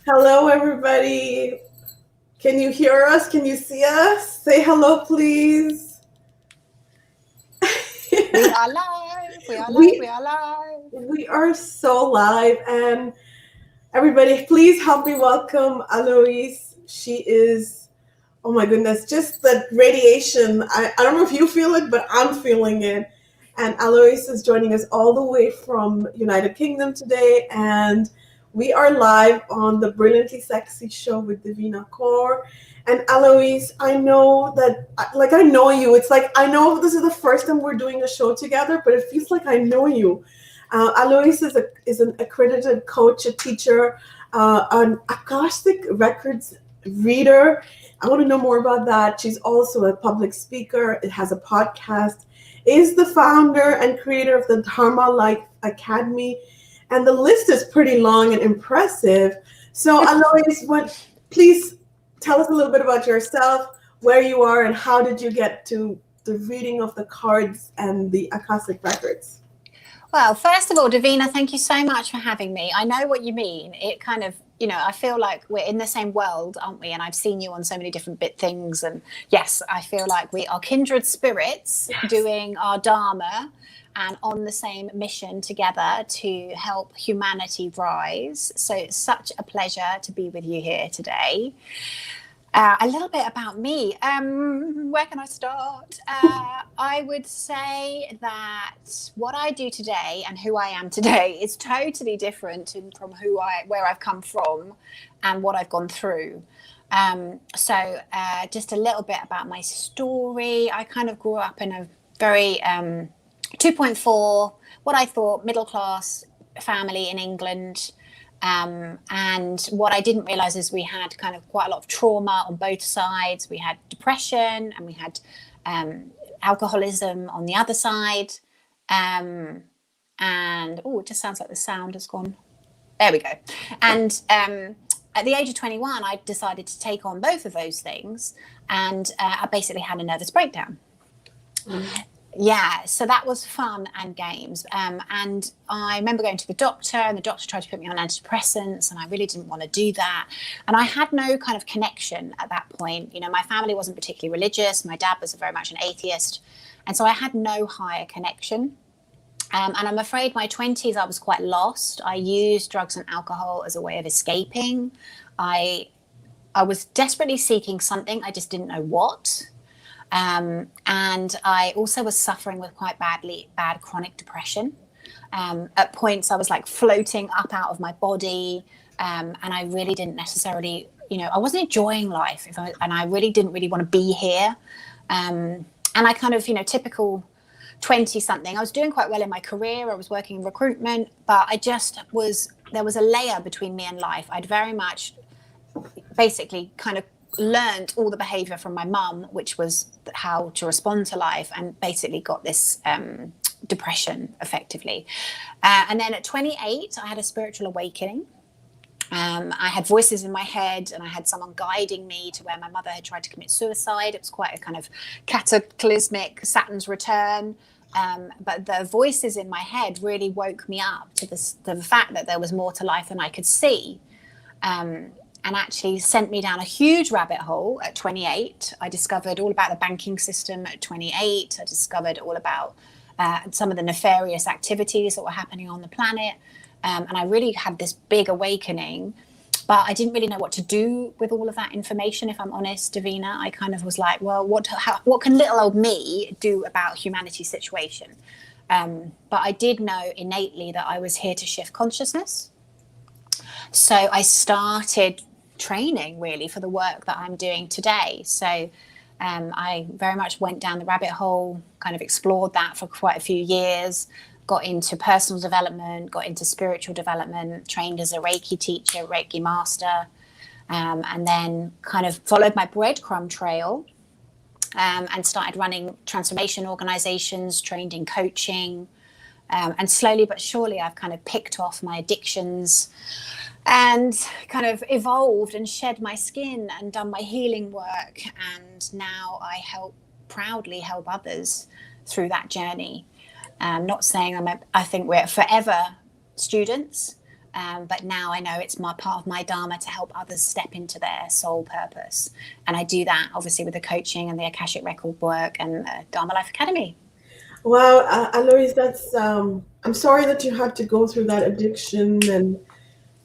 Hello, everybody. Can you hear us? Can you see us? Say hello, please. We are live. We are live. We are live. We are so live. And everybody, please help me welcome Aloise. She is, oh my goodness, just the radiation. I don't know if you feel it, but I'm feeling it. And Aloise is joining us all the way from United Kingdom today. And we are live on the Brilliantly Sexy show with Devina Kaur. And Aloise, I know that, I know you. It's like, I know this is the first time we're doing a show together, but it feels like I know you. Aloise is an accredited coach, a teacher, an acoustic records reader. I want to know more about that. She's also a public speaker. It has a podcast, is the founder and creator of the Dharma Life Academy. And the list is pretty long and impressive. So Aloise, please tell us a little bit about yourself, where you are, and how did you get to the reading of the cards and the acoustic records? Well, first of all, Devina, thank you so much for having me. I know what you mean. It kind of, I feel like we're in the same world, aren't we? And I've seen you on so many different things. And yes, I feel like we are kindred spirits doing our Dharma and on the same mission together to help humanity rise. So it's such a pleasure to be with you here today. A little bit about me. Where can I start? I would say that what I do today and who I am today is totally different from where I've come from and what I've gone through. So just a little bit about my story. I kind of grew up in a very 2.4, what I thought, middle class family in England. And what I didn't realize is we had kind of quite a lot of trauma on both sides. We had depression and we had alcoholism on the other side. And it just sounds like the sound has gone. There we go. And at the age of 21, I decided to take on both of those things. And I basically had a nervous breakdown. Yeah, so that was fun and games. And I remember going to the doctor, and the doctor tried to put me on antidepressants, and I really didn't want to do that. And I had no kind of connection at that point. My family wasn't particularly religious. My dad was very much an atheist. And so I had no higher connection. And I'm afraid my 20s, I was quite lost. I used drugs and alcohol as a way of escaping. I was desperately seeking something. I just didn't know what. And I also was suffering with quite bad chronic depression. At points I was like floating up out of my body. And I really didn't necessarily, I wasn't enjoying life and I really didn't want to be here. And I kind of, typical 20 something, I was doing quite well in my career. I was working in recruitment, but there was a layer between me and life. I'd very much basically kind of learned all the behavior from my mum, which was how to respond to life, and basically got this depression effectively. And then at 28, I had a spiritual awakening. I had voices in my head, and I had someone guiding me to where my mother had tried to commit suicide. It was quite a kind of cataclysmic Saturn's return. But the voices in my head really woke me up to the fact that there was more to life than I could see. And actually sent me down a huge rabbit hole at 28. I discovered all about the banking system at 28. I discovered all about some of the nefarious activities that were happening on the planet. And I really had this big awakening, but I didn't really know what to do with all of that information, if I'm honest, Devina. I kind of was like, well, what can little old me do about humanity's situation? But I did know innately that I was here to shift consciousness. So I started training really for the work that I'm doing today. So I very much went down the rabbit hole, kind of explored that for quite a few years, got into personal development, got into spiritual development, trained as a Reiki teacher, Reiki master, and then kind of followed my breadcrumb trail and started running transformation organizations, trained in coaching. And slowly but surely, I've kind of picked off my addictions and kind of evolved and shed my skin and done my healing work. And now I proudly help others through that journey. Not saying I think we're forever students, But now I know it's my part of my Dharma to help others step into their soul purpose. And I do that obviously with the coaching and the Akashic record work and the Dharma Life Academy. Wow, Aloise, that's I'm sorry that you had to go through that addiction and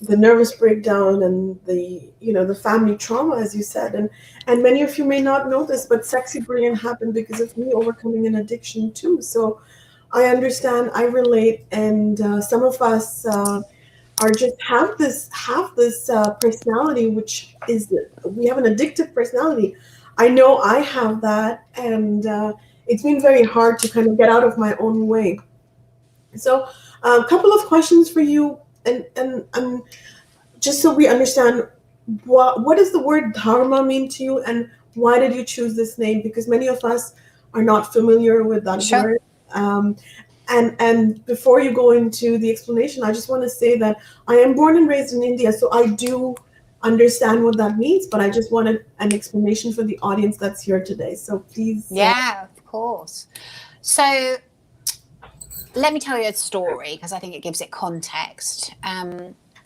the nervous breakdown and the family trauma, as you said, and many of you may not know this, but Sexy Brilliant happened because of me overcoming an addiction too. So I understand, I relate, and some of us are just have this personality, which is, we have an addictive personality. I know I have that, and it's been very hard to kind of get out of my own way. So a couple of questions for you, and just so we understand, what does the word Dharma mean to you, and why did you choose this name? Because many of us are not familiar with that Sure. word. And before you go into the explanation, I just want to say that I am born and raised in India, so I do understand what that means, but I just wanted an explanation for the audience that's here today. So please. Yeah, of course. So let me tell you a story because I think it gives it context.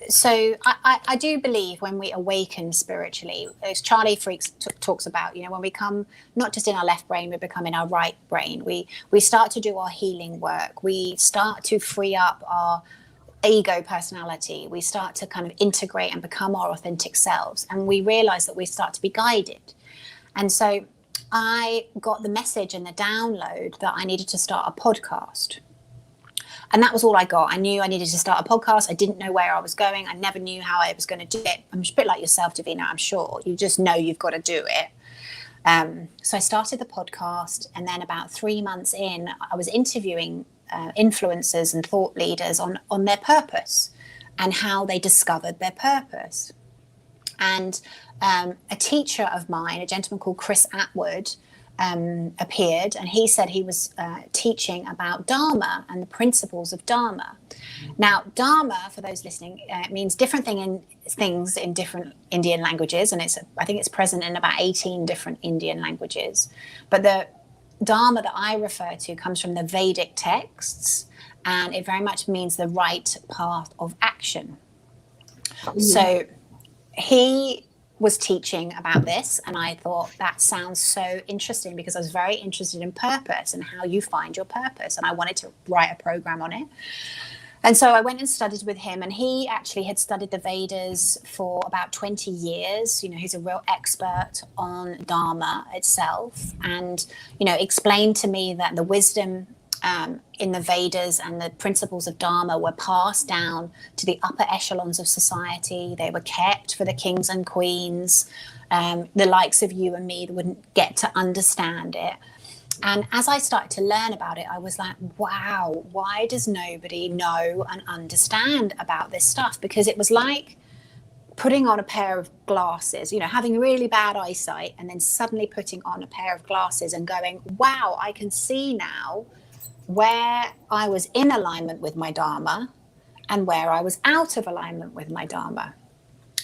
So I do believe when we awaken spiritually, as Charlie Freaks talks about, when we come not just in our left brain, we become in our right brain. We start to do our healing work. We start to free up our ego personality. We start to kind of integrate and become our authentic selves. And we realize that we start to be guided. And so I got the message and the download that I needed to start a podcast. And that was all I got. I knew I needed to start a podcast. I didn't know where I was going. I never knew how I was going to do it. I'm a bit like yourself, Devina, I'm sure. You just know you've got to do it. So I started the podcast. And then about 3 months in, I was interviewing influencers and thought leaders on their purpose and how they discovered their purpose. And a teacher of mine, a gentleman called Chris Atwood, appeared, and he said he was teaching about Dharma and the principles of Dharma. Now, Dharma, for those listening, means different things in different Indian languages, and I think it's present in about 18 different Indian languages. But the Dharma that I refer to comes from the Vedic texts, and it very much means the right path of action. Mm-hmm. So he was teaching about this, and I thought that sounds so interesting because I was very interested in purpose and how you find your purpose, and I wanted to write a program on it. And so I went and studied with him, and he actually had studied the Vedas for about 20 years. He's a real expert on Dharma itself, and explained to me that the wisdom in the Vedas and the principles of Dharma were passed down to the upper echelons of society. They were kept for the kings and queens, the likes of you and me that wouldn't get to understand it. And as I started to learn about it, I was like, wow, why does nobody know and understand about this stuff? Because it was like putting on a pair of glasses, having really bad eyesight, and then suddenly putting on a pair of glasses and going, wow, I can see now where I was in alignment with my Dharma and where I was out of alignment with my Dharma.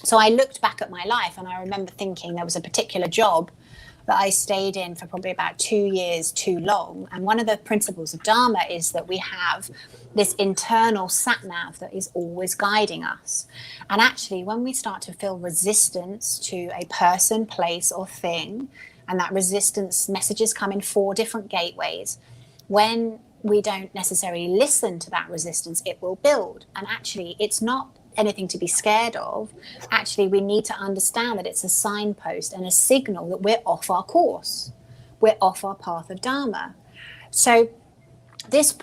So I looked back at my life, and I remember thinking there was a particular job that I stayed in for probably about 2 years too long. And one of the principles of Dharma is that we have this internal sat-nav that is always guiding us. And actually, when we start to feel resistance to a person, place, or thing, and that resistance messages come in 4 different gateways, when we don't necessarily listen to that resistance, it will build. And actually, it's not anything to be scared of. Actually, we need to understand that it's a signpost and a signal that we're off our course. We're off our path of Dharma. So this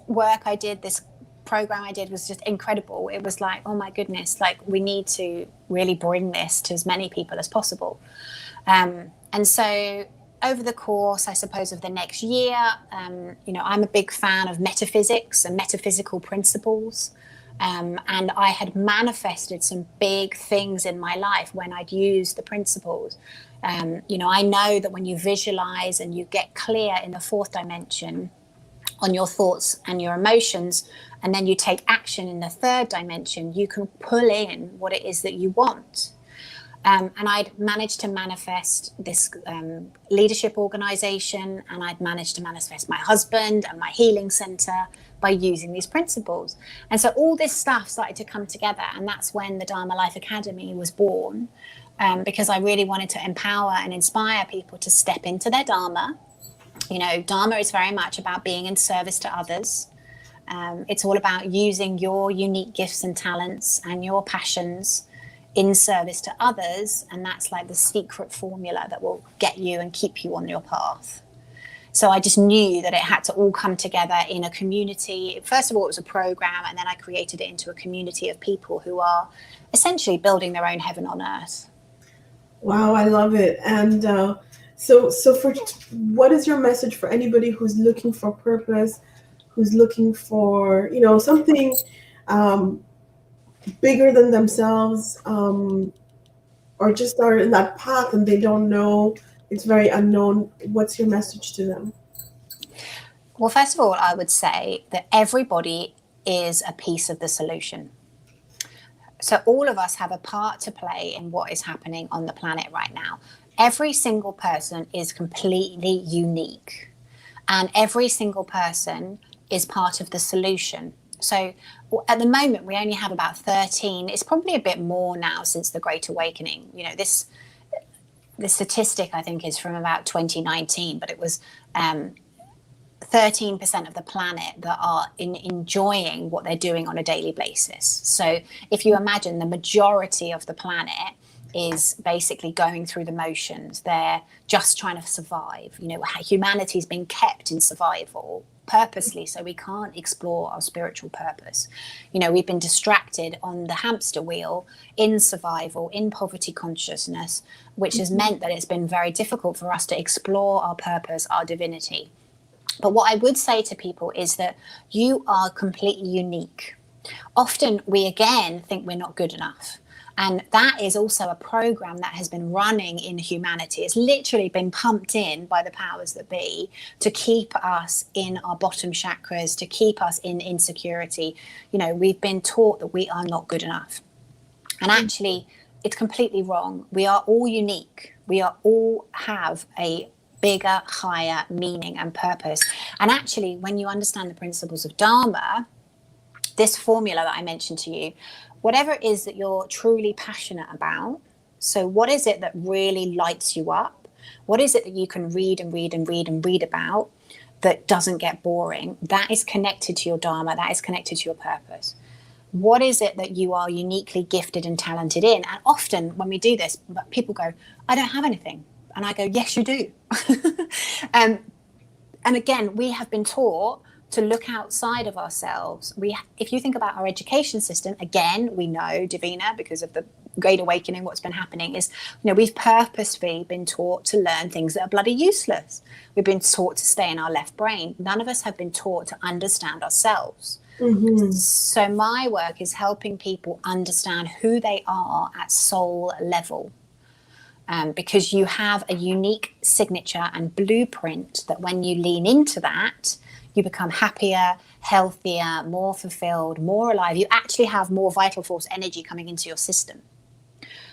work I did, this program I did was just incredible. It was like, oh my goodness, like we need to really bring this to as many people as possible. And so over the course, I suppose, of the next year, I'm a big fan of metaphysics and metaphysical principles. And I had manifested some big things in my life when I'd used the principles. I know that when you visualize and you get clear in the 4th dimension on your thoughts and your emotions, and then you take action in the 3rd dimension, you can pull in what it is that you want. And I'd managed to manifest this leadership organization, and I'd managed to manifest my husband and my healing center, by using these principles. And so all this stuff started to come together, and that's when the Dharma Life Academy was born, because I really wanted to empower and inspire people to step into their Dharma. Dharma is very much about being in service to others. It's all about using your unique gifts and talents and your passions in service to others, and that's like the secret formula that will get you and keep you on your path. So I just knew that it had to all come together in a community. First of all, it was a program, and then I created it into a community of people who are essentially building their own heaven on earth. Wow, I love it. And so for what is your message for anybody who's looking for purpose, who's looking for, something bigger than themselves, or just are in that path and they don't know, it's very unknown? What's your message to them? Well, first of all, I would say that everybody is a piece of the solution. So all of us have a part to play in what is happening on the planet right now. Every single person is completely unique, and every single person is part of the solution. So at the moment, we only have about 13. It's probably a bit more now since the Great Awakening. The statistic, I think, is from about 2019, but it was 13% of the planet that are enjoying what they're doing on a daily basis. So if you imagine the majority of the planet is basically going through the motions, they're just trying to survive. Humanity's been kept in survival purposely, so we can't explore our spiritual purpose. We've been distracted on the hamster wheel in survival, in poverty consciousness, which has meant that it's been very difficult for us to explore our purpose, our divinity. But what I would say to people is that you are completely unique. Often we again think we're not good enough. And that is also a program that has been running in humanity. It's literally been pumped in by the powers that be to keep us in our bottom chakras, to keep us in insecurity. We've been taught that we are not good enough. And actually, it's completely wrong. We are all unique. We are all have a bigger, higher meaning and purpose. And actually, when you understand the principles of Dharma, this formula that I mentioned to you, whatever it is that you're truly passionate about, so what is it that really lights you up? What is it that you can read and read and read and read about that doesn't get boring? That is connected to your Dharma, that is connected to your purpose. What is it that you are uniquely gifted and talented in? And often when we do this, people go, I don't have anything. And I go, yes, you do. And again, we have been taught to look outside of ourselves. If you think about our education system, again, we know, Devina, because of the Great Awakening, what's been happening is, we've purposefully been taught to learn things that are bloody useless. We've been taught to stay in our left brain. None of us have been taught to understand ourselves. Mm-hmm. So my work is helping people understand who they are at soul level. Because you have a unique signature and blueprint that when you lean into that, you become happier, healthier, more fulfilled, more alive. You actually have more vital force energy coming into your system.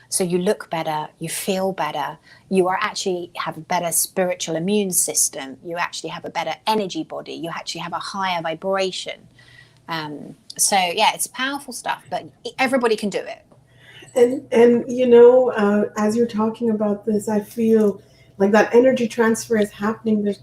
So you look better, you feel better, you actually have a better spiritual immune system, you actually have a better energy body, you actually have a higher vibration. It's powerful stuff, but everybody can do it. And as you're talking about this, I feel like that energy transfer is happening.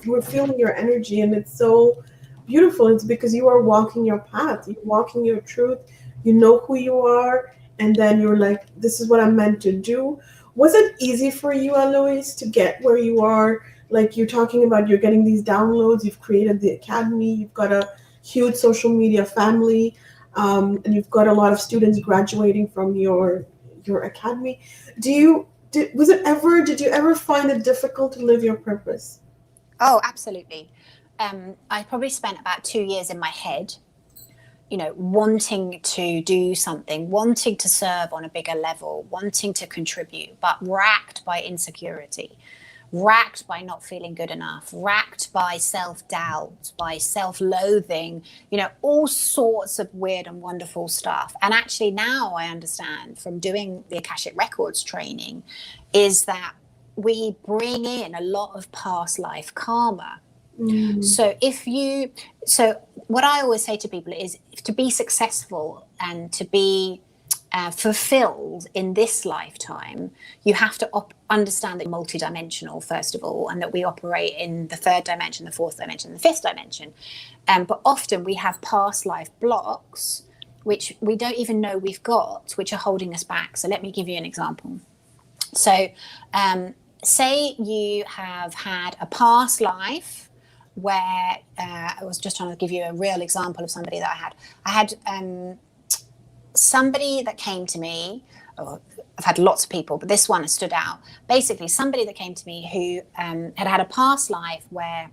We're feeling your energy, and it's so beautiful. It's because you are walking your path. You're walking your truth. You know who you are, and then you're like, this is what I'm meant to do. Was it easy for you, Alois, to get where you are? Like you're talking about, you're getting these downloads. You've created the academy. You've got a huge social media family. And you've got a lot of students graduating from your academy. Did you ever find it difficult to live your purpose? Oh, absolutely. I probably spent about 2 years in my head, wanting to do something, wanting to serve on a bigger level, wanting to contribute, but racked by insecurity, racked by not feeling good enough, racked by self-doubt, by self-loathing, all sorts of weird and wonderful stuff. And actually now I understand from doing the Akashic Records training is that we bring in a lot of past life karma So what I always say to people is, to be successful and to be fulfilled in this lifetime, you have to understand that you're multidimensional, first of all, and that we operate in the third dimension, the fourth dimension, the fifth dimension. But often we have past life blocks, which we don't even know we've got, which are holding us back. So let me give you an example. So say you have had a past life where I was just trying to give you a real example of somebody that I had somebody that came to me. I've had lots of people, but this one has stood out. Basically, somebody that came to me who had a past life where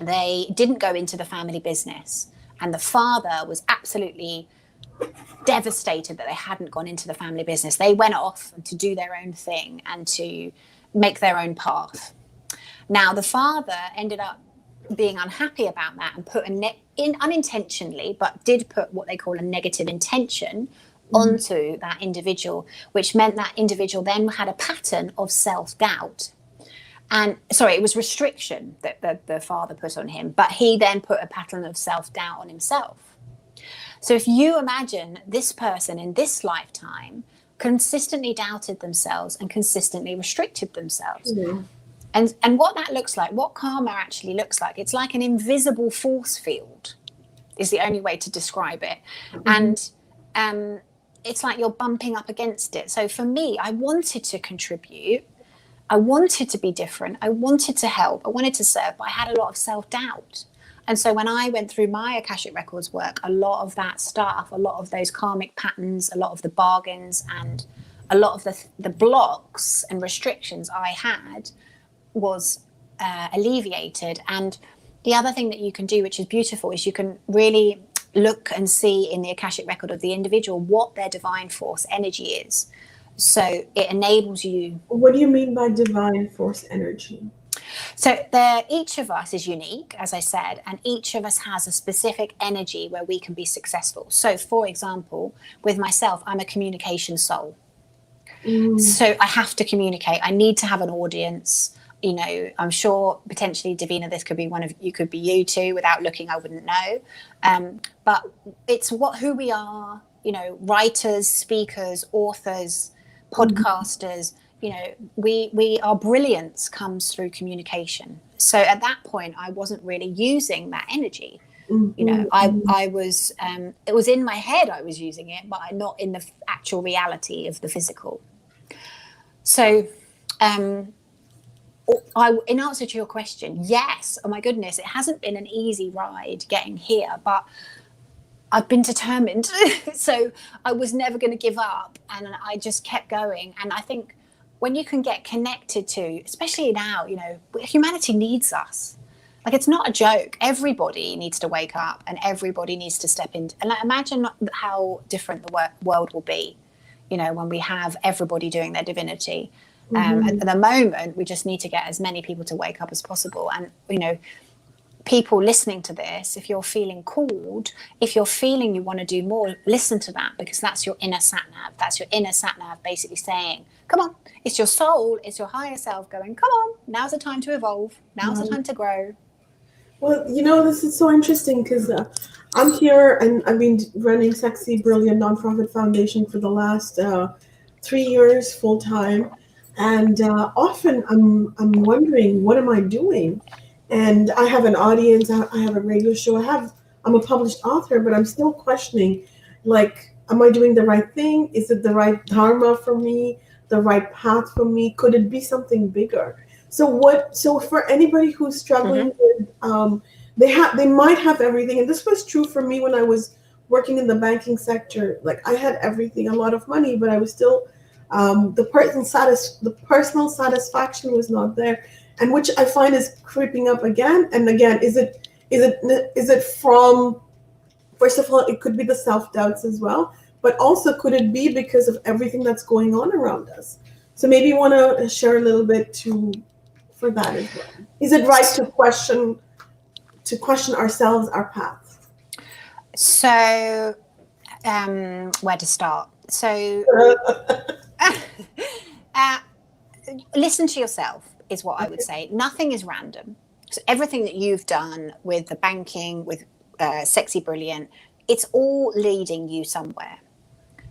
they didn't go into the family business, and the father was absolutely devastated that they hadn't gone into the family business. They went off to do their own thing and to make their own path. Now, the father ended up being unhappy about that and put unintentionally, but did put what they call a negative intention onto that individual, which meant that individual then had a pattern of self-doubt. And sorry, it was restriction that the father put on him, but he then put a pattern of self-doubt on himself. So if you imagine this person in this lifetime consistently doubted themselves and consistently restricted themselves. And what that looks like, what karma actually looks like, it's like an invisible force field is the only way to describe it. And it's like you're bumping up against it. So for me, I wanted to contribute. I wanted to be different. I wanted to help. I wanted to serve, but I had a lot of self-doubt. And so when I went through my Akashic Records work, a lot of that stuff, a lot of those karmic patterns, a lot of the bargains, and a lot of the blocks and restrictions I had was alleviated. And the other thing that you can do, which is beautiful, is you can really look and see in the Akashic Record of the individual what their divine force energy is. So it enables you. What do you mean by divine force energy? So each of us is unique, as I said, and each of us has a specific energy where we can be successful. So, for example, with myself, I'm a communication soul. So I have to communicate. I need to have an audience. You know, I'm sure potentially, Devina, this could be could be you too. Without looking, I wouldn't know. But it's who we are. You know, writers, speakers, authors, podcasters. You know, our brilliance comes through communication. So at that point, I wasn't really using that energy. You know, I was, it was in my head I was using it, but not in the actual reality of the physical. So in answer to your question, yes, oh my goodness, it hasn't been an easy ride getting here, but I've been determined. So I was never going to give up, and I just kept going. And I think when you can get connected to, especially now, you know, humanity needs us. Like, it's not a joke. Everybody needs to wake up, and everybody needs to step in. And imagine how different the world will be, you know, when we have everybody doing their divinity. At the moment, we just need to get as many people to wake up as possible. And, you know, people listening to this, if you're feeling called, if you're feeling you want to do more, listen to that, because that's your inner sat-nav. That's your inner sat-nav basically saying, come on, it's your soul, it's your higher self going, come on, now's the time to evolve, now's the time to grow. Well, you know, this is so interesting because I'm here and I've been running Sexy Brilliant Nonprofit Foundation for the last 3 years full time. And often I'm wondering, what am I doing? And I have an audience, I have a radio show, I'm a published author, but I'm still questioning, like, am I doing the right thing? Is it the right Dharma for me? The right path for me? Could it be something bigger? So for anybody who's struggling with, they might have everything. And this was true for me when I was working in the banking sector. Like, I had everything, a lot of money, but I was still, the personal satisfaction was not there. And which I find is creeping up again and again. Is it from, first of all, it could be the self-doubts as well, but also could it be because of everything that's going on around us? So maybe you want to share a little bit for that as well. Is it right to question ourselves, our path? So where to start? So listen to yourself is what I would say. Nothing is random. So everything that you've done with the banking, with Sexy Brilliant, it's all leading you somewhere.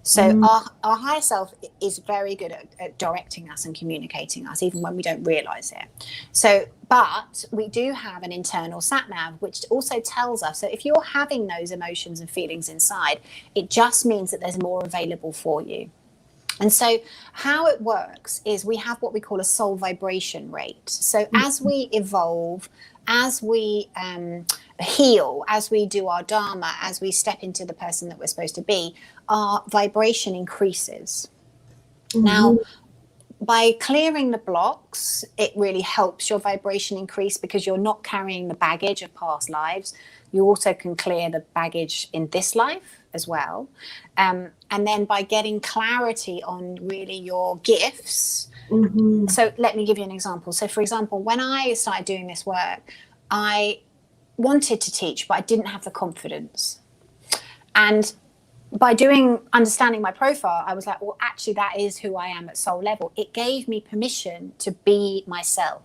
So our higher self is very good at directing us and communicating us, even when we don't realize it. So, but we do have an internal sat nav, which also tells us. So if you're having those emotions and feelings inside, it just means that there's more available for you. And so how it works is we have what we call a soul vibration rate. So as we evolve, as we heal, as we do our Dharma, as we step into the person that we're supposed to be, our vibration increases. Now, by clearing the blocks, it really helps your vibration increase because you're not carrying the baggage of past lives. You also can clear the baggage in this life as well. And then by getting clarity on really your gifts. So let me give you an example. So for example, when I started doing this work, I wanted to teach, but I didn't have the confidence. And by understanding my profile, I was like, well, actually, that is who I am at soul level. It gave me permission to be myself.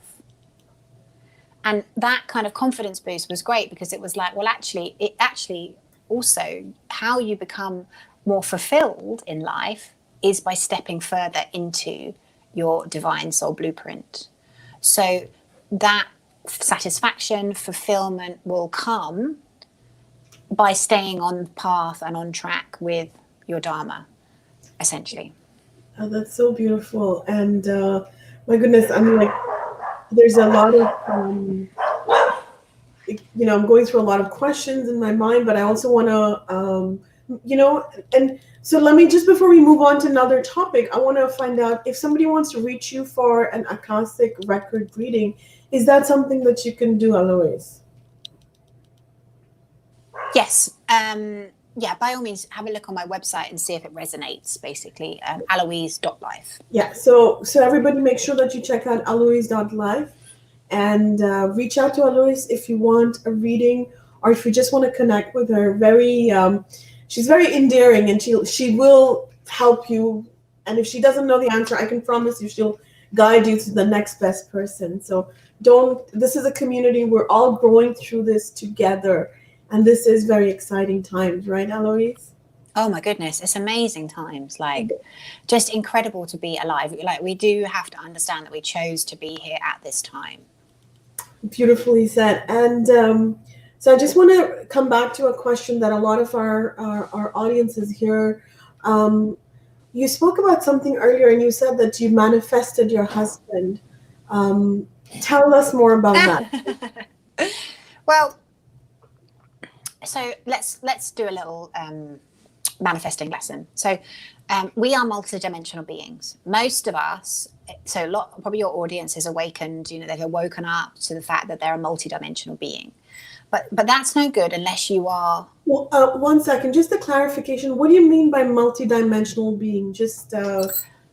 And that kind of confidence boost was great because it was like, well, actually also how you become more fulfilled in life is by stepping further into your divine soul blueprint. So that satisfaction, fulfillment will come by staying on path and on track with your Dharma, essentially. Oh, that's so beautiful. And my goodness, I'm like, there's a lot of, I'm going through a lot of questions in my mind, but I also want to, and so let me, just before we move on to another topic, I want to find out if somebody wants to reach you for an Akashic record reading, is that something that you can do, Alois? Yes. Yeah, by all means, have a look on my website and see if it resonates, basically. Aloise.life. Yeah, so everybody make sure that you check out Aloise.life and reach out to Alois if you want a reading or if you just want to connect with her. She's very endearing and she will help you. And if she doesn't know the answer, I can promise you she'll guide you to the next best person. So this is a community. We're all growing through this together. And this is very exciting times, right, Alois? Oh my goodness, it's amazing times. Like, just incredible to be alive. Like, we do have to understand that we chose to be here at this time. Beautifully said. And so I just want to come back to a question that a lot of our audiences here. You spoke about something earlier, and you said that you manifested your husband. Tell us more about that. Well, so let's do a little manifesting lesson. So we are multidimensional beings. Most of us, probably your audience is awakened. They've awoken up to the fact that they're a multidimensional being. But that's no good unless you are. Well, 1 second, just a clarification. What do you mean by multidimensional being? Just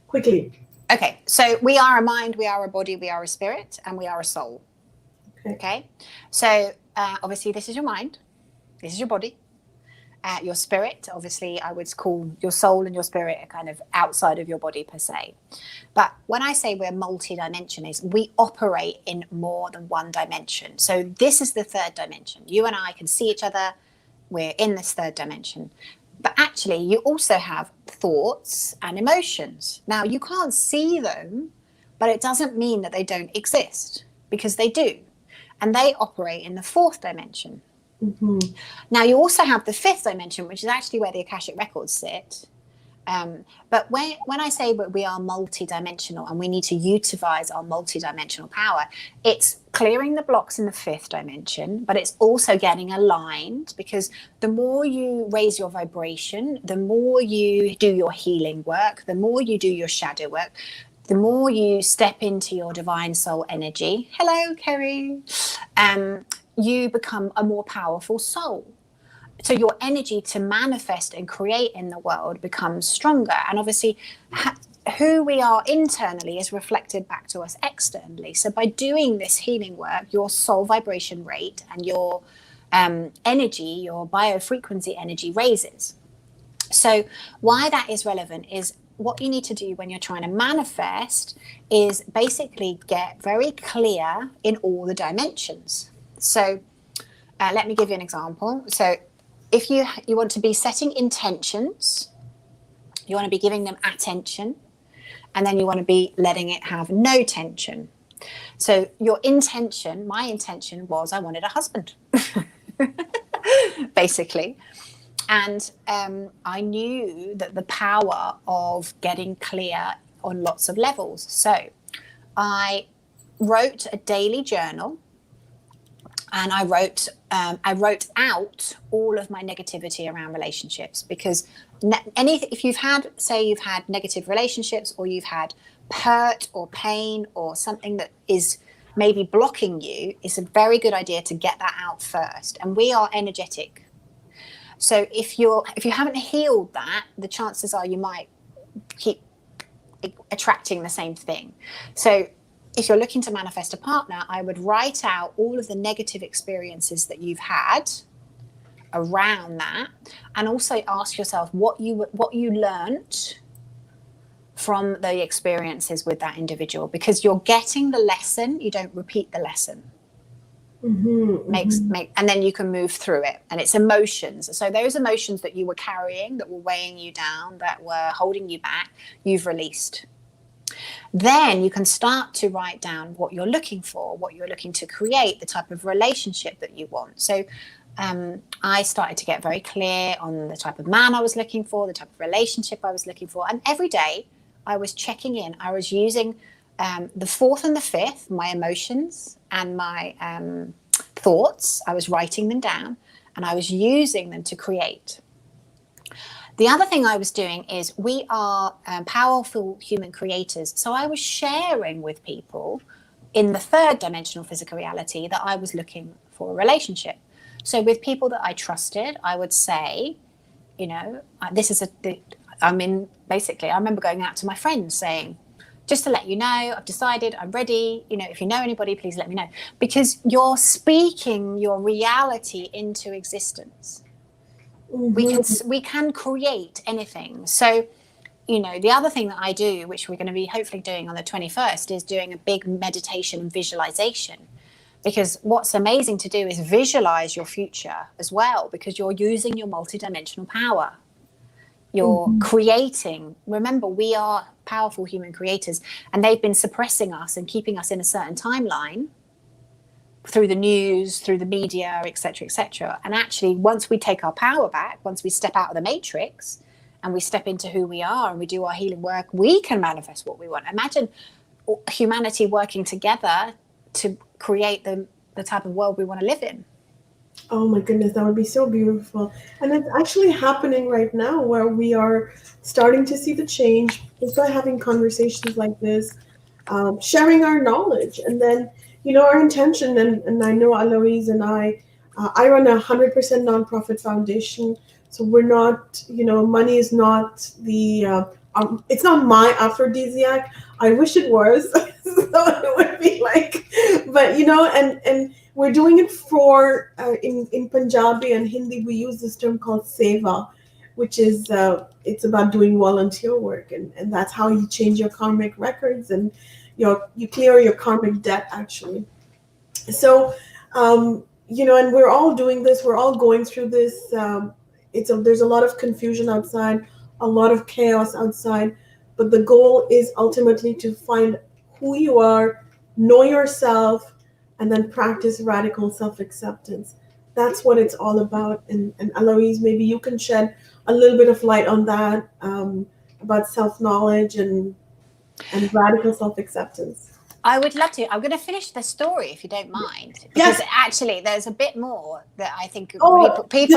quickly. Okay, so we are a mind, we are a body, we are a spirit, and we are a soul. Okay? So obviously this is your mind. This is your body. Your spirit, obviously, I would call your soul and your spirit are kind of outside of your body per se. But when I say we're multi-dimensional, we operate in more than one dimension. So this is the third dimension. You and I can see each other. We're in this third dimension. But actually, you also have thoughts and emotions. Now, you can't see them, but it doesn't mean that they don't exist, because they do. And they operate in the fourth dimension. Mm-hmm. Now, you also have the fifth dimension, which is actually where the Akashic records sit. But when I say that we are multidimensional and we need to utilize our multidimensional power, it's clearing the blocks in the fifth dimension, but it's also getting aligned, because the more you raise your vibration, the more you do your healing work, the more you do your shadow work, the more you step into your divine soul energy. Hello, Kerry. You become a more powerful soul. So your energy to manifest and create in the world becomes stronger. And obviously, who we are internally is reflected back to us externally. So by doing this healing work, your soul vibration rate and your energy, your biofrequency energy raises. So why that is relevant is what you need to do when you're trying to manifest is basically get very clear in all the dimensions. So let me give you an example. So if you want to be setting intentions, you want to be giving them attention, and then you want to be letting it have no tension. So your intention, my intention was I wanted a husband, basically. And I knew that the power of getting clear on lots of levels. So I wrote a daily journal, and I wrote out all of my negativity around relationships, because if you've had negative relationships, or you've had hurt or pain or something that is maybe blocking you, it's a very good idea to get that out first. And we are energetic. So if you haven't healed that, the chances are you might keep attracting the same thing. So if you're looking to manifest a partner, I would write out all of the negative experiences that you've had around that, and also ask yourself what you learned from the experiences with that individual, because you're getting the lesson, you don't repeat the lesson. And then you can move through it. And it's emotions. So those emotions that you were carrying, that were weighing you down, that were holding you back, you've released. Then you can start to write down what you're looking for, what you're looking to create, the type of relationship that you want. So I started to get very clear on the type of man I was looking for, the type of relationship I was looking for. And every day I was checking in. I was using the fourth and the fifth, my emotions and my thoughts. I was writing them down, and I was using them to create. The other thing I was doing is, we are powerful human creators. So I was sharing with people in the third dimensional physical reality that I was looking for a relationship. So with people that I trusted, I would say, I remember going out to my friends saying, just to let you know, I've decided, I'm ready. If you know anybody, please let me know. Because you're speaking your reality into existence. We can create anything. So, the other thing that I do, which we're going to be hopefully doing on the 21st, is doing a big meditation and visualization. Because what's amazing to do is visualize your future as well, because you're using your multidimensional power. You're creating. Remember, we are powerful human creators, and they've been suppressing us and keeping us in a certain timeline through the news, through the media, etc., etc. And actually, once we take our power back, once we step out of the matrix and we step into who we are and we do our healing work, we can manifest what we want. Imagine humanity working together to create the type of world we want to live in. Oh my goodness, that would be so beautiful. And it's actually happening right now, where we are starting to see the change just by having conversations like this, sharing our knowledge. And then, our intention, and I know Aloise and I run a 100% nonprofit foundation. So we're not, money is not it's not my aphrodisiac. I wish it was. So it would be like, but, and we're doing it for, in Punjabi and Hindi, we use this term called seva, which is, it's about doing volunteer work. And that's how you change your karmic records, and you clear your karmic debt, actually. So, and we're all doing this. We're all going through this. There's a lot of confusion outside, a lot of chaos outside, but the goal is ultimately to find who you are, know yourself, and then practice radical self-acceptance. That's what it's all about. And Aloise, maybe you can shed a little bit of light on that, about self-knowledge and radical self-acceptance. I would love to. I'm going to finish the story, if you don't mind. Because actually, there's a bit more that I think people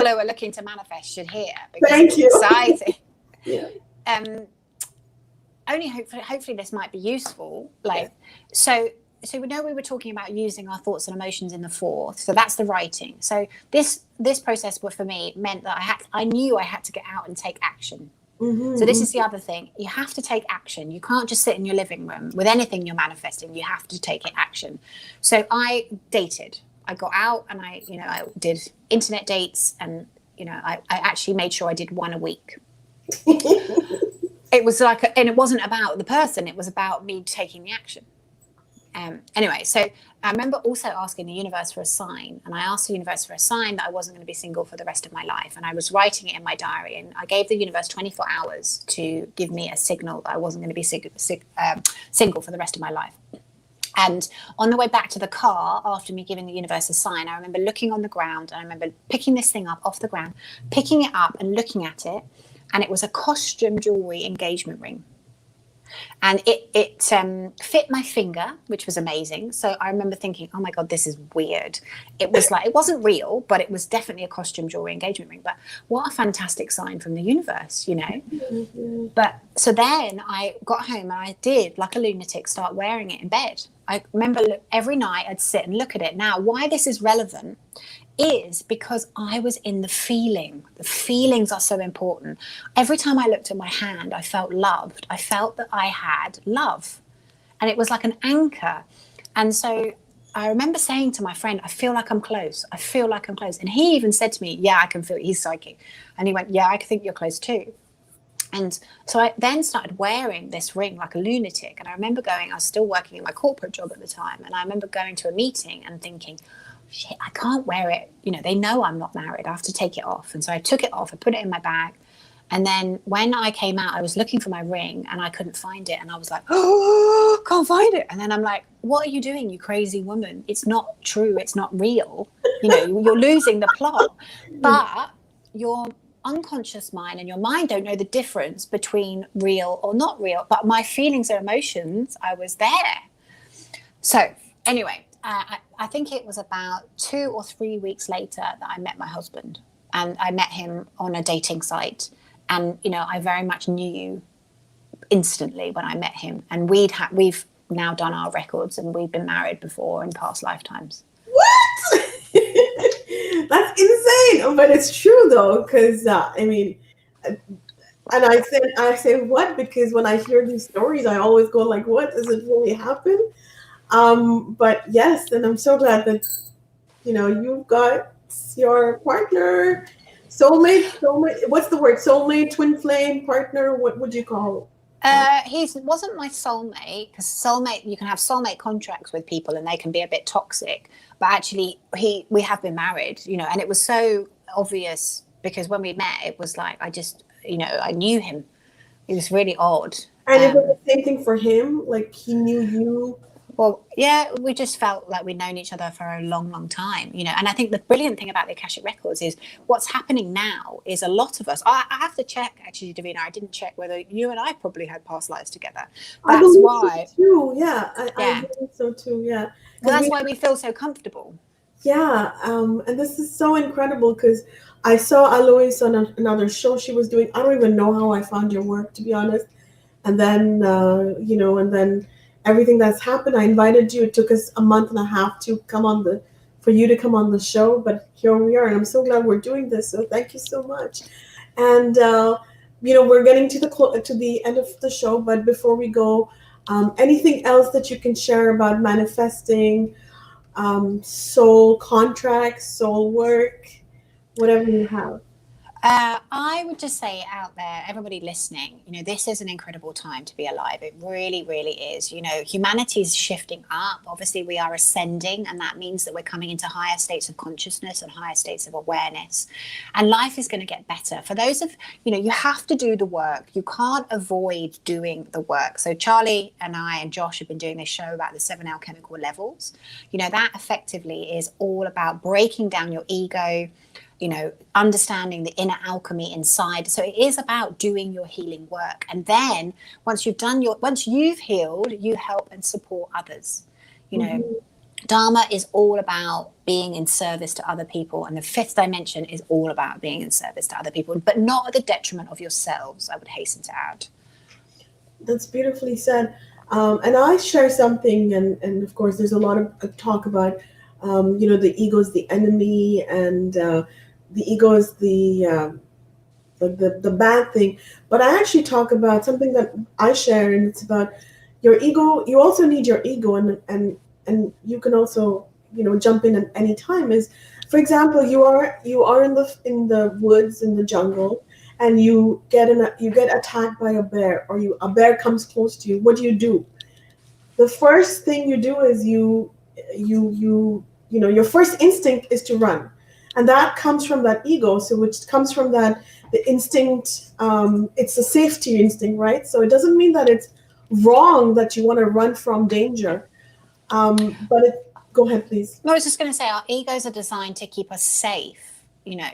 who are looking to manifest should hear. Because Thank you. Exciting. Yeah. Only hopefully this might be useful. So we know we were talking about using our thoughts and emotions in the fourth. So that's the writing. So this process for me meant that I knew I had to get out and take action. So this is the other thing. You have to take action. You can't just sit in your living room with anything you're manifesting. You have to take action. So I dated. I got out and I did internet dates, and I actually made sure I did one a week. it was like, and it wasn't about the person, it was about me taking the action. Anyway, so I remember also asking the universe for a sign, and I asked the universe for a sign that I wasn't going to be single for the rest of my life. And I was writing it in my diary, and I gave the universe 24 hours to give me a signal that I wasn't going to be single for the rest of my life. And on the way back to the car, after me giving the universe a sign, I remember looking on the ground, and I remember picking this thing up off the ground, picking it up and looking at it. And it was a costume jewelry engagement ring. And it fit my finger, which was amazing. So I remember thinking, oh my God, this is weird. It was like, it wasn't real, but it was definitely a costume jewelry engagement ring. But what a fantastic sign from the universe, you know? Mm-hmm. But so then I got home and I did, like a lunatic, start wearing it in bed. I remember every night I'd sit and look at it. Now, why this is relevant is because I was in the feeling. The feelings are so important. Every time I looked at my hand, I felt loved. I felt that I had love. And it was like an anchor. And so I remember saying to my friend, I feel like I'm close. I feel like I'm close. And he even said to me, yeah, I can feel it. He's psychic. And he went, yeah, I think you're close too. And so I then started wearing this ring like a lunatic. And I remember I was still working in my corporate job at the time. And I remember going to a meeting and thinking, shit, I can't wear it. You know, they know I'm not married. I have to take it off. And so I took it off. I put it in my bag. And then when I came out, I was looking for my ring and I couldn't find it. And I was like, oh, can't find it. And then I'm like, what are you doing, you crazy woman? It's not true. It's not real. You know, you're losing the plot. But your unconscious mind and your mind don't know the difference between real or not real. But my feelings and emotions, I was there. So anyway, I think it was about 2 or 3 weeks later that I met my husband, and I met him on a dating site. And, you know, I very much knew instantly when I met him, and we've now done our records, and we've been married before in past lifetimes. What? That's insane. But it's true though. Cause I mean, and I say what, because when I hear these stories, I always go like, what, does it really happen? But yes, and I'm so glad that, you know, you've got your partner, soulmate, what's the word? Soulmate, twin flame, partner, what would you call? He wasn't my soulmate, because soulmate, you can have soulmate contracts with people and they can be a bit toxic, but actually we have been married, you know, and it was so obvious because when we met, it was like, I just, you know, I knew him. It was really odd. And it was the same thing for him, like he knew you. Well, yeah, we just felt like we'd known each other for a long, long time, you know. And I think the brilliant thing about the Akashic Records is what's happening now is a lot of us, I have to check, actually, Devina, I didn't check whether you and I probably had past lives together. That's why. So too. Yeah, I believe so too, yeah. Well, that's why we feel so comfortable. Yeah, and this is so incredible because I saw Alois on another show she was doing. I don't even know how I found your work, to be honest. And then, you know, and then everything that's happened, I invited you. It took us a month and a half to for you to come on the show, but here we are, and I'm so glad we're doing this. So thank you so much. And you know, we're getting to the end of the show, but before we go, anything else that you can share about manifesting, soul contracts, soul work, whatever you have? I would just say out there, everybody listening, you know, this is an incredible time to be alive. It really, really is. You know, humanity is shifting up. Obviously, we are ascending, and that means that we're coming into higher states of consciousness and higher states of awareness. And life is going to get better. For those of, you know, you have to do the work. You can't avoid doing the work. So Charlie and I and Josh have been doing this show about the 7 alchemical levels. You know, that effectively is all about breaking down your ego, you know, understanding the inner alchemy inside. So it is about doing your healing work. And then once you've healed, you help and support others. You know, Dharma is all about being in service to other people. And the 5th dimension is all about being in service to other people, but not at the detriment of yourselves, I would hasten to add. That's beautifully said. And I share something, and of course, there's a lot of talk about, you know, the ego is the enemy, and the ego is the bad thing. But I actually talk about something that I share, and it's about your ego. You also need your ego, and you can also, you know, jump in at any time. Is, for example, you are in the woods, in the jungle, and you get attacked by a bear, or a bear comes close to you, what do? The first thing you do is your first instinct is to run, and that comes from that ego. So which comes from the instinct. It's a safety instinct, right? So it doesn't mean that it's wrong that you want to run from danger. Go ahead, please. No, I was just going to say, our egos are designed to keep us safe,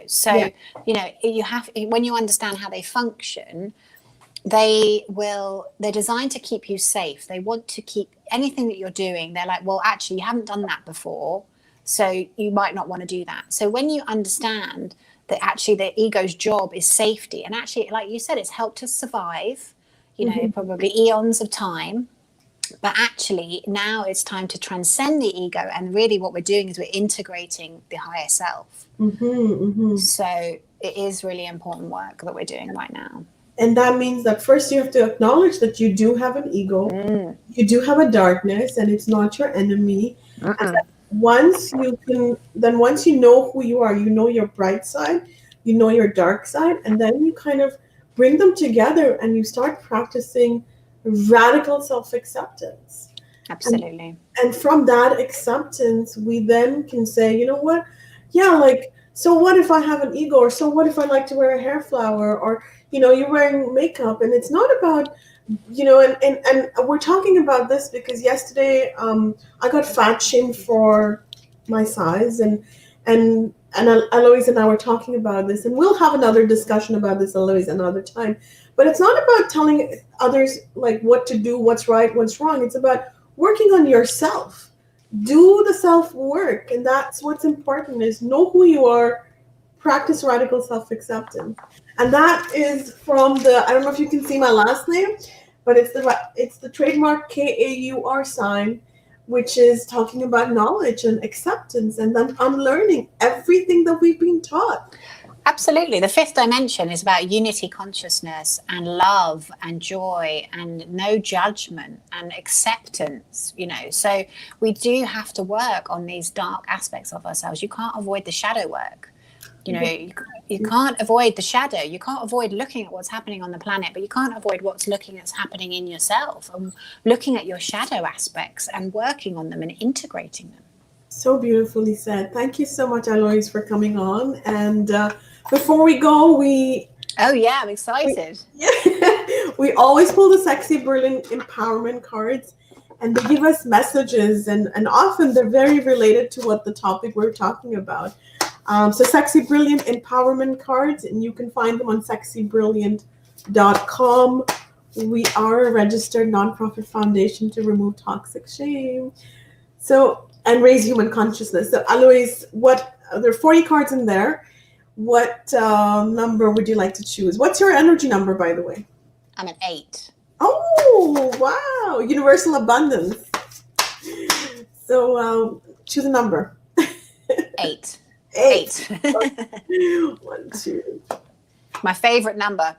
So, Yeah. You have, when you understand how they function, they're designed to keep you safe. They want to keep anything that you're doing. They're like, well, actually, you haven't done that before, so you might not want to do that. So when you understand that actually the ego's job is safety, and actually, like you said, it's helped us survive, probably eons of time. But actually, now it's time to transcend the ego. And really what we're doing is we're integrating the higher self. So it is really important work that we're doing right now. And that means that first you have to acknowledge that you do have an ego, you do have a darkness, and it's not your enemy. And once you know who you are, you know your bright side, you know your dark side, and then you kind of bring them together and you start practicing radical self-acceptance. Absolutely. And from that acceptance, we then can say, you know what? Yeah, like, so what if I have an ego? Or so what if I like to wear a hair flower? Or, you're wearing makeup. And it's not about, and we're talking about this because yesterday I got fat shamed for my size. And Aloise and I were talking about this. And we'll have another discussion about this, Aloise, another time. But it's not about telling others like what to do, what's right, what's wrong. It's about working on yourself. Do the self-work. And that's what's important, is know who you are, practice radical self-acceptance. And that is from I don't know if you can see my last name, but it's the trademark KAUR sign, which is talking about knowledge and acceptance and then unlearning everything that we've been taught. Absolutely. The fifth dimension is about unity consciousness and love and joy and no judgment and acceptance, So we do have to work on these dark aspects of ourselves. You can't avoid the shadow work. You can't avoid the shadow. You can't avoid looking at what's happening on the planet, but you can't avoid what's happening in yourself, and looking at your shadow aspects and working on them and integrating them. So beautifully said. Thank you so much, Aloise, for coming on. And before we go, Oh yeah, I'm excited. We always pull the Sexy Brilliant Empowerment cards, and they give us messages, and often they're very related to what the topic we're talking about. So Sexy Brilliant Empowerment cards, and you can find them on sexybrilliant.com. We are a registered nonprofit foundation to remove toxic shame. And raise human consciousness. So Aloise, there are 40 cards in there. What number would you like to choose? What's your energy number, by the way? I'm an 8. Oh, wow. Universal abundance. So choose a number. 8. 8. 1, 2. My favorite number.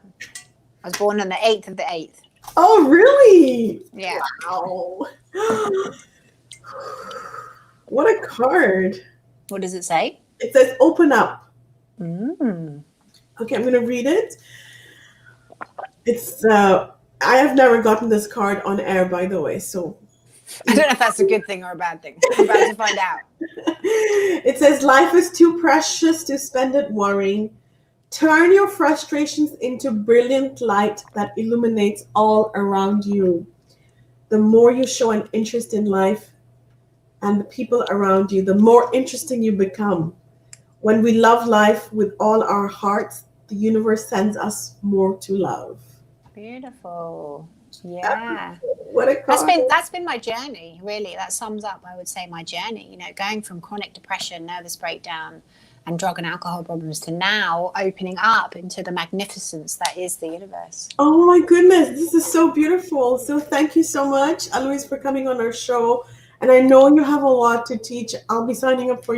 I was born on the 8th of the 8th. Oh, really? Yeah. Wow. What a card. What does it say? It says open up. Okay, I'm going to read it. It's I have never gotten this card on air, by the way, so I don't know if that's a good thing or a bad thing. I'm about to find out. It says life is too precious to spend it worrying. Turn your frustrations into brilliant light that illuminates all around you. The more you show an interest in life and the people around you, the more interesting you become. When we love life with all our hearts, the universe sends us more to love. Beautiful. Yeah. What a card. That's been my journey, really. That sums up, I would say, my journey, going from chronic depression, nervous breakdown, and drug and alcohol problems to now opening up into the magnificence that is the universe. Oh my goodness, this is so beautiful. So thank you so much, Aloise, for coming on our show. And I know you have a lot to teach. I'll be signing up for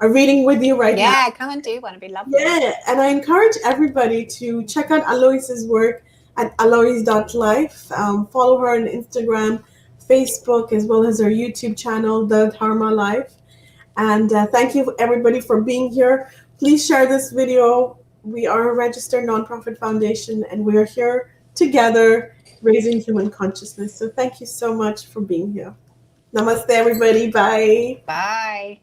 a reading with you now. Yeah, come and do one. It'd be lovely. Yeah, and I encourage everybody to check out Aloise's work at aloise.life. Follow her on Instagram, Facebook, as well as her YouTube channel, The Dharma Life. And thank you, everybody, for being here. Please share this video We are a registered nonprofit foundation, and we are here together raising human consciousness. So thank you so much for being here. Namaste, everybody. Bye. Bye.